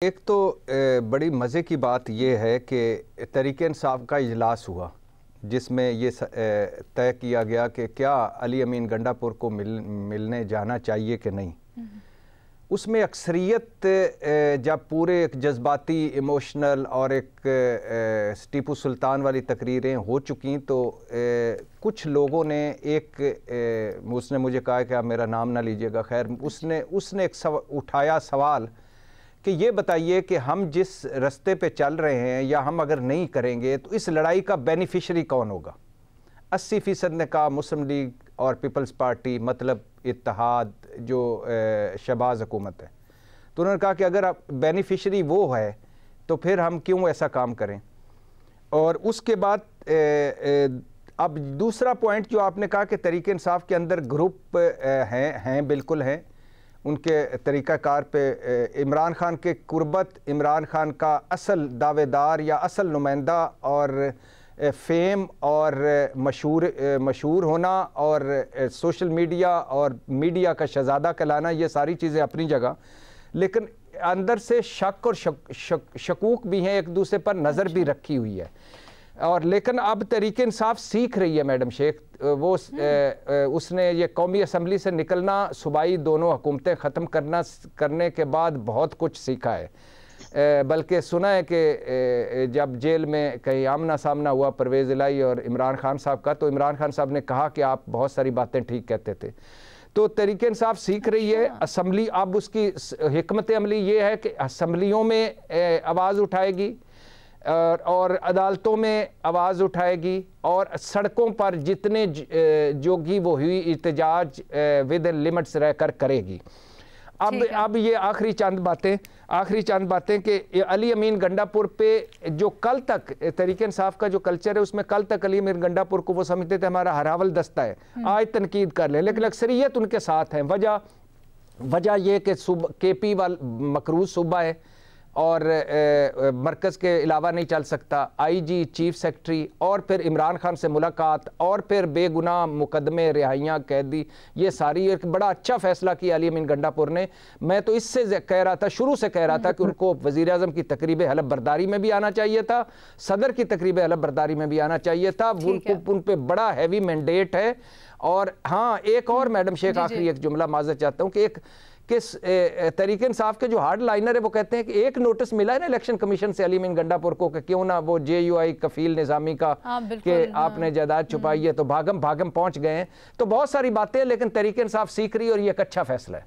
एक तो बड़ी मज़े की बात यह है कि तहरीक-ए-इंसाफ का इजलास हुआ जिसमें ये तय किया गया कि क्या अली अमीन गंडापुर को मिलने जाना चाहिए कि नहीं। उसमें अक्सरियत जब पूरे एक जज्बाती इमोशनल और एक टीपू सुल्तान वाली तकरीरें हो चुकी तो कुछ लोगों ने उसने मुझे कहा कि आप मेरा नाम ना लीजिएगा, खैर उसने एक उठाया सवाल कि ये बताइए कि हम जिस रास्ते पे चल रहे हैं या हम अगर नहीं करेंगे तो इस लड़ाई का बेनिफिशरी कौन होगा। 80% ने कहा मुस्लिम लीग और पीपल्स पार्टी, मतलब इत्तेहाद जो शहबाज हुकूमत है। तो उन्होंने कहा कि अगर बेनिफिशरी वो है तो फिर हम क्यों ऐसा काम करें। और उसके बाद अब दूसरा पॉइंट जो आपने कहा कि तहरीक-ए-इंसाफ के अंदर ग्रुप हैं बिल्कुल हैं, उनके तरीक़ाकार पे इमरान खान के कुर्बत, इमरान खान का असल दावेदार या असल नुमाइंदा और फेम और मशहूर होना और सोशल मीडिया और मीडिया का शहज़ादा कहलाना, ये सारी चीज़ें अपनी जगह, लेकिन अंदर से शक और शकूक भी हैं, एक दूसरे पर नज़र भी रखी हुई है। और लेकिन अब तहरीक-ए-इंसाफ सीख रही है मैडम शेख, वो उसने ये कौमी असम्बली से निकलना, सूबाई दोनों हुकूमतें ख़त्म करने के बाद बहुत कुछ सीखा है। बल्कि सुना है कि जब जेल में कहीं आमना सामना हुआ परवेज़ इलाही और इमरान खान साहब का, तो इमरान खान साहब ने कहा कि आप बहुत सारी बातें ठीक कहते थे। तो तहरीक-ए-इंसाफ सीख रही है। असम्बली अब उसकी हिकमत अमली ये है कि असम्बलियों में आवाज़ उठाएगी और अदालतों में आवाज़ उठाएगी और सड़कों पर जितने जोगी वो हुई एहतजाज विद इन लिमिट्स रहकर करेगी। अब ये आखिरी चंद बातें कि अली अमीन गंडापुर पे जो कल तक तहरीक-ए-इंसाफ का जो कल्चर है उसमें कल तक अली अमीन गंडापुर को वो समझते थे हमारा हरावल दस्ता है, आज तनकीद कर ले, लेकिन अक्सरियत उनके साथ है। वजह ये कि KP मकरूज सूबा है और मरकज़ के अलावा नहीं चल सकता, IG, चीफ सेक्रेटरी और फिर इमरान खान से मुलाकात और फिर बेगुनाह मुकदमे, रिहाइयाँ, कैदी, ये सारी एक बड़ा अच्छा फ़ैसला किया अली अमीन गंडापुर ने। मैं तो इससे कह रहा था, शुरू से कह रहा था कि उनको वज़ीर-ए-आज़म की तकरीब हलफ बर्दारी में भी आना चाहिए था, सदर की तकरीब हलफ बर्दारी में भी आना चाहिए था। उन पर बड़ा हैवी मैंडेट है। और हाँ, एक और मैडम शेख आखिरी एक जुमला माज़रत चाहता हूँ कि किस तहरीक-ए-इंसाफ के जो हार्ड लाइनर है वो कहते हैं कि एक नोटिस मिला है ना इलेक्शन कमीशन से अली अमीन गंडापुर को कि क्यों ना वो JUI कफील निज़ामी का कि आपने जायदाद छुपाई है, तो भागम पहुंच गए हैं। तो बहुत सारी बातें हैं, लेकिन तहरीक-ए-इंसाफ सीख रही है और ये एक अच्छा फैसला है।